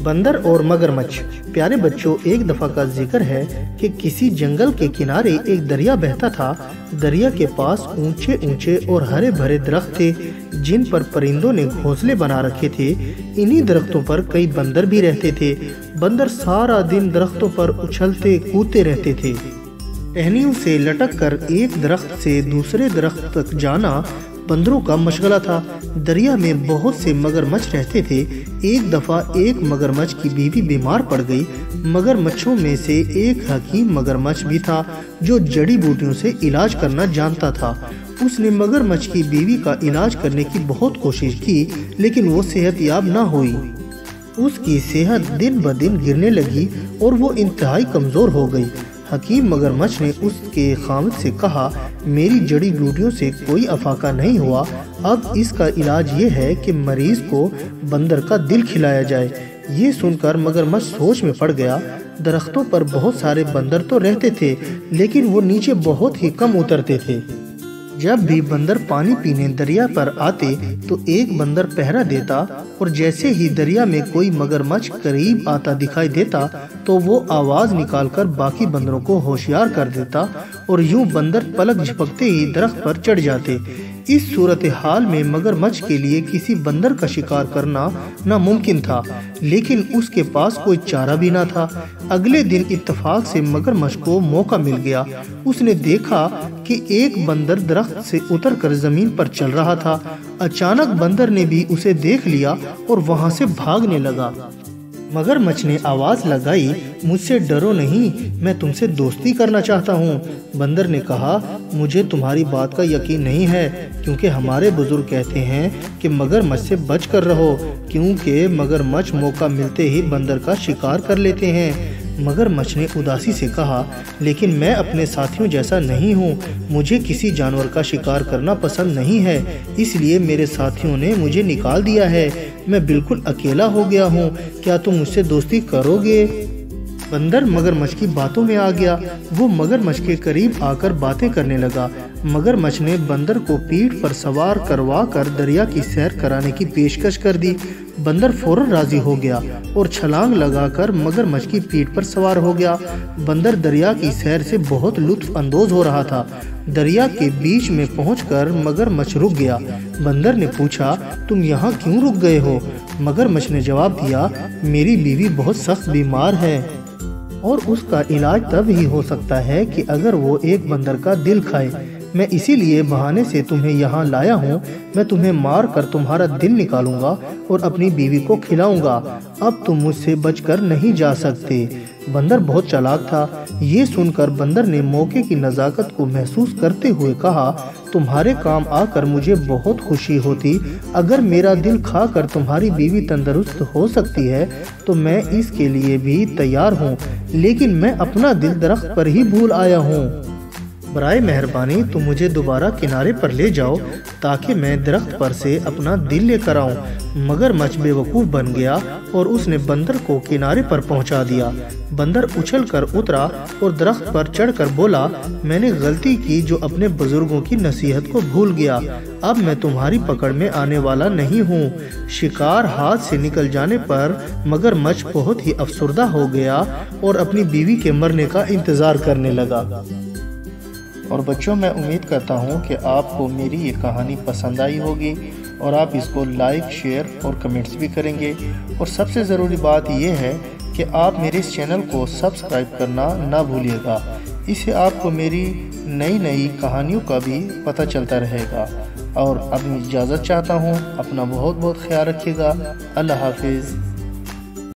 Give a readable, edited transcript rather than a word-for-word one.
बंदर और मगरमच्छ। प्यारे बच्चों, एक दफा का जिक्र है कि किसी जंगल के किनारे एक दरिया बहता था। दरिया के पास ऊंचे ऊंचे और हरे भरे दरख्त थे जिन पर परिंदों ने घोंसले बना रखे थे। इन्हीं दरख्तों पर कई बंदर भी रहते थे। बंदर सारा दिन दरख्तों पर उछलते कूदते रहते थे। टहनियों से लटक कर एक दरख्त से दूसरे दरख्त तक जाना बंदरों का मशगला था। दरिया में बहुत से मगरमच्छ रहते थे। एक दफा एक मगरमच्छ की बीवी बीमार पड़ गई। मगरमच्छों में से एक हकीम मगरमच्छ भी था जो जड़ी बूटियों से इलाज करना जानता था। उसने मगरमच्छ की बीवी का इलाज करने की बहुत कोशिश की, लेकिन वो सेहतयाब ना हुई। उसकी सेहत दिन ब दिन गिरने लगी और वो इंतहाई कमजोर हो गई। हकीम मगरमच्छ ने उसके खामिद से कहा, मेरी जड़ी बूटियों से कोई अफाका नहीं हुआ। अब इसका इलाज ये है कि मरीज को बंदर का दिल खिलाया जाए। ये सुनकर मगरमच्छ सोच में पड़ गया। दरख्तों पर बहुत सारे बंदर तो रहते थे, लेकिन वो नीचे बहुत ही कम उतरते थे। जब भी बंदर पानी पीने दरिया पर आते तो एक बंदर पहरा देता, और जैसे ही दरिया में कोई मगरमच्छ करीब आता दिखाई देता तो वो आवाज निकालकर बाकी बंदरों को होशियार कर देता, और यूं बंदर पलक झपकते ही दरख्त पर चढ़ जाते। इस सूरत हाल में मगरमच्छ के लिए किसी बंदर का शिकार करना नामुमकिन था, लेकिन उसके पास कोई चारा भी न था। अगले दिन इत्तेफाक से मगरमच्छ को मौका मिल गया। उसने देखा कि एक बंदर दरख्त से उतरकर जमीन पर चल रहा था। अचानक बंदर ने भी उसे देख लिया और वहां से भागने लगा। मगरमच्छ ने आवाज लगाई, मुझसे डरो नहीं, मैं तुमसे दोस्ती करना चाहता हूँ। बंदर ने कहा, मुझे तुम्हारी बात का यकीन नहीं है, क्योंकि हमारे बुजुर्ग कहते हैं कि मगरमच्छ से बच कर रहो, क्योंकि मगरमच्छ मौका मिलते ही बंदर का शिकार कर लेते हैं। मगरमच्छ ने उदासी से कहा, लेकिन मैं अपने साथियों जैसा नहीं हूँ। मुझे किसी जानवर का शिकार करना पसंद नहीं है, इसलिए मेरे साथियों ने मुझे निकाल दिया है। मैं बिल्कुल अकेला हो गया हूँ। क्या तुम मुझसे दोस्ती करोगे? बंदर मगरमच्छ की बातों में आ गया। वो मगरमच्छ के करीब आकर बातें करने लगा। मगरमच्छ ने बंदर को पीठ पर सवार करवा कर दरिया की सैर कराने की पेशकश कर दी। बंदर फौरन राजी हो गया और छलांग लगाकर मगरमच्छ की पीठ पर सवार हो गया। बंदर दरिया की सैर से बहुत लुत्फ अंदोज हो रहा था। दरिया के बीच में पहुंचकर मगरमच्छ रुक गया। बंदर ने पूछा, तुम यहाँ क्यों रुक गए हो? मगरमच्छ ने जवाब दिया, मेरी बीवी बहुत सख्त बीमार है और उसका इलाज तब ही हो सकता है कि अगर वो एक बंदर का दिल खाए। मैं इसीलिए बहाने से तुम्हें यहाँ लाया हूँ। मैं तुम्हें मार कर तुम्हारा दिल निकालूंगा और अपनी बीवी को खिलाऊंगा। अब तुम मुझसे बचकर नहीं जा सकते। बंदर बहुत चालाक था। ये सुनकर बंदर ने मौके की नज़ाकत को महसूस करते हुए कहा, तुम्हारे काम आकर मुझे बहुत खुशी होती। अगर मेरा दिल खाकर तुम्हारी बीवी तंदुरुस्त हो सकती है तो मैं इसके लिए भी तैयार हूँ, लेकिन मैं अपना दिल दरख्त पर ही भूल आया हूँ। बराए मेहरबानी तुम मुझे दोबारा किनारे पर ले जाओ ताकि मैं दरख्त पर से अपना दिल लेकर आऊं। मगरमच्छ बेवकूफ़ बन गया और उसने बंदर को किनारे पर पहुंचा दिया। बंदर उछलकर उतरा और दरख्त पर चढ़कर बोला, मैंने गलती की जो अपने बुजुर्गों की नसीहत को भूल गया। अब मैं तुम्हारी पकड़ में आने वाला नहीं हूँ। शिकार हाथ से निकल जाने पर मगरमच्छ बहुत ही अफसरदा हो गया और अपनी बीवी के मरने का इंतजार करने लगा। और बच्चों, मैं उम्मीद करता हूँ कि आपको मेरी ये कहानी पसंद आई होगी और आप इसको लाइक, शेयर और कमेंट्स भी करेंगे। और सबसे ज़रूरी बात यह है कि आप मेरे इस चैनल को सब्सक्राइब करना ना भूलिएगा। इससे आपको मेरी नई नई कहानियों का भी पता चलता रहेगा। और अब मैं इजाज़त चाहता हूँ। अपना बहुत बहुत ख्याल रखिएगा। अल्लाह हाफिज़।